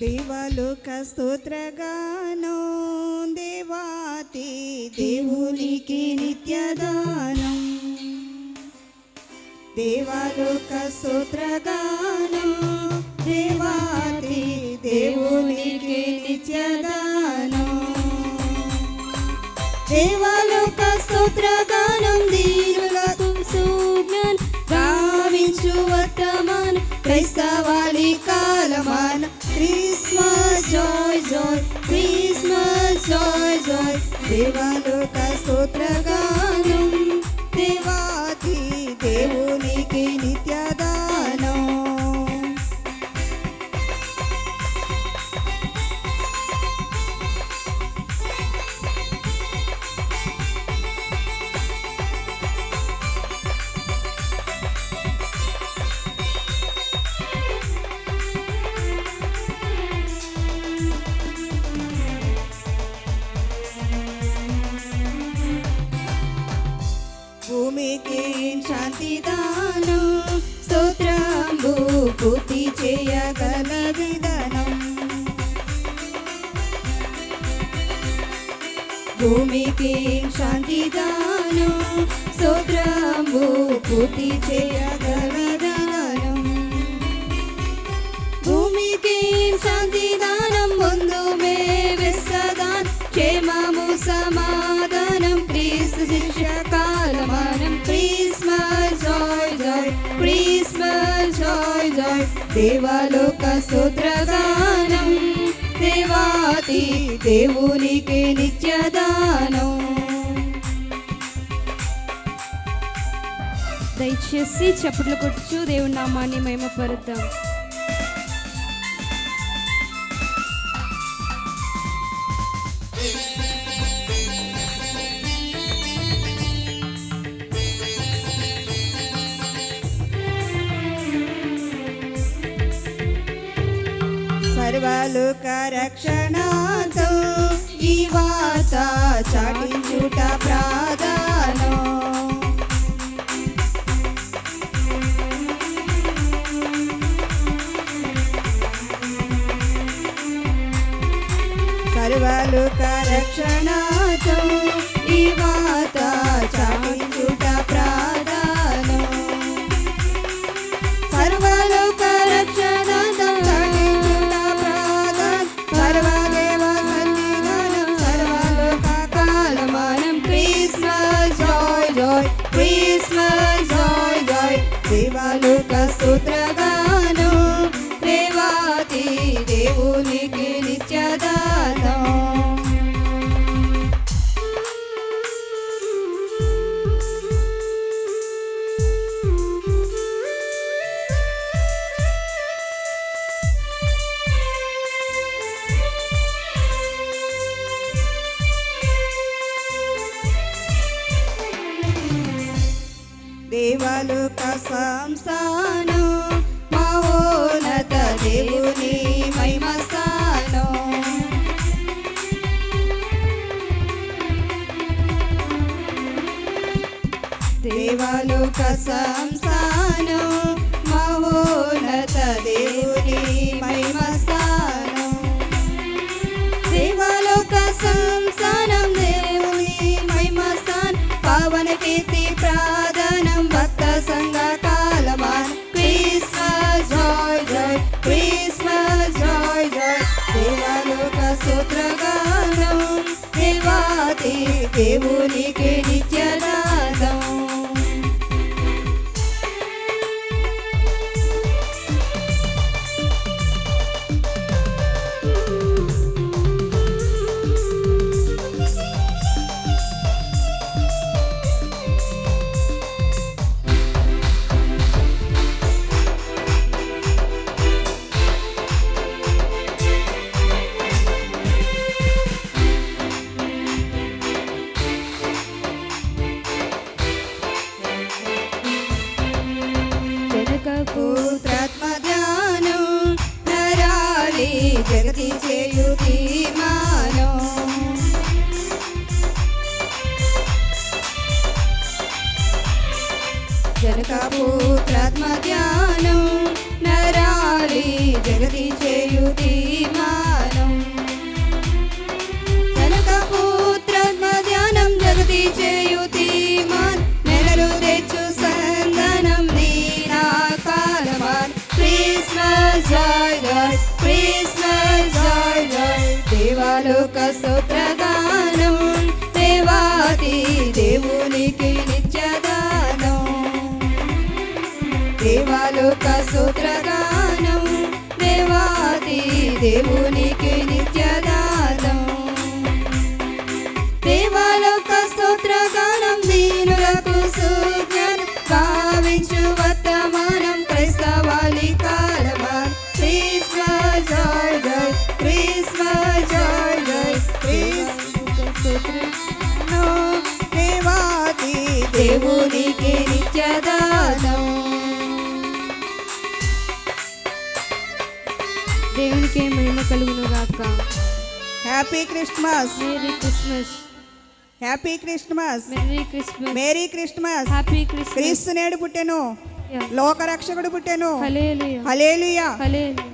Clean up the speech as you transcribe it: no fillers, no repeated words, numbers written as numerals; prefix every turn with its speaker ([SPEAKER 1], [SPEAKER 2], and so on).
[SPEAKER 1] దేవలోక స్తోత్రగానం దేవాతి దేవునికి నిత్యదానం. దేవలోక స్తోత్రగానం దేవాతి దేవునికి నిత్యదానం. దేవలోక స్తోత్రగానం దీనులకు సుజ్ఞానం గావించు వర్తమానం క్రైస్తవాళి కాలమాన. Christmas joy joy Christmas joy joy. దేవలోక స్తోత్రగానం దేవాతి దేవునికి నిత్యదానం. భూమికి శాంతిదానం స్తోత్రంబు పూర్తి చేయగల విధానం. భూమికి శాంతిదానం స్తోత్రంబు పూర్తి చేయగల విధానం. భూమికి శాంతిదానం ముందు మే విస్తదాన్ క్షేమము సమాధానం క్రీస్తు శిక్ష కాలమానం. Christmas joy joy Christmas joy joy. దేవలోక స్తోత్రగానం దేవాతి దేవునికి నిత్యదానం.
[SPEAKER 2] దయచేసి చప్పట్లు కొట్టుచు దేవుని నామాన్ని మహిమపరుద్దాం.
[SPEAKER 1] సర్వలోక రక్షణతో ఈ వార్త చాటించుట ప్రాధానం. సర్వలోక రక్షణతో ఈ వార్త చాటించుట ప్రాధానం. సర్వలోక రక్షణతో చాటించుట ప్రాధానం. సర్వదేవ సన్నిధానం సర్వలోక కాలమానం. Christmas joy joy Christmas joy joy. దేవలోక స్తోత్రగానం దేవాతి దేవునికి నిత్యదానం. దేవలోక సంస్థానం మహోన్నత దేవుని మహిమస్థానం. దేవలోక సంస్థానం మహోన్నత దేవుని మహిమస్థానం. దేవలోక సంస్థానం దేవుని మహిమస్థానం. పవన కీర్తి ప్రాధానం భక్త సంఘ కాలమాన్. Christmas joy joy Christmas joy joy. దేవలోక స్తోత్రగానం దేవాతి దేవునికి నిత్యదానం. పుత్రాత్మ ధ్యానం నరాలి జగతి చేయు తీర్మానం. జనక పుత్రాత్మ ధ్యానం నరాలి జగతి చేయు తీర్మానం. క్రిస్మస్ జాయ్ జాయ్ దేవాలోక స్తోత్రగానం దేవాది దేవునికి నిత్యగానం దేవాలోక స్తోత్రగానం దేవాది దేవునికి నిత్యగానం దేవాలోక స్తోత్రగానం దీనులకు సుజ్ఞానం భావించు వర్తమానం క్రైస్తవాలి కాలమాన్ Christmas joy joy Christmas joy joy దేవాది దేవునికి నిత్యగానం
[SPEAKER 2] దేవునికి మహిమ కలుగును గాక.
[SPEAKER 3] Happy Christmas,
[SPEAKER 2] merry Christmas,
[SPEAKER 3] happy Christmas,
[SPEAKER 2] merry Christmas,
[SPEAKER 3] merry Christmas.
[SPEAKER 2] Happy Christmas.
[SPEAKER 3] క్రీస్తు నేడు పుట్టెను, లోకరక్షకుడు పుట్టెను.
[SPEAKER 2] హల్లెలూయా,
[SPEAKER 3] హల్లెలూయా.
[SPEAKER 2] హల్లెలూయా.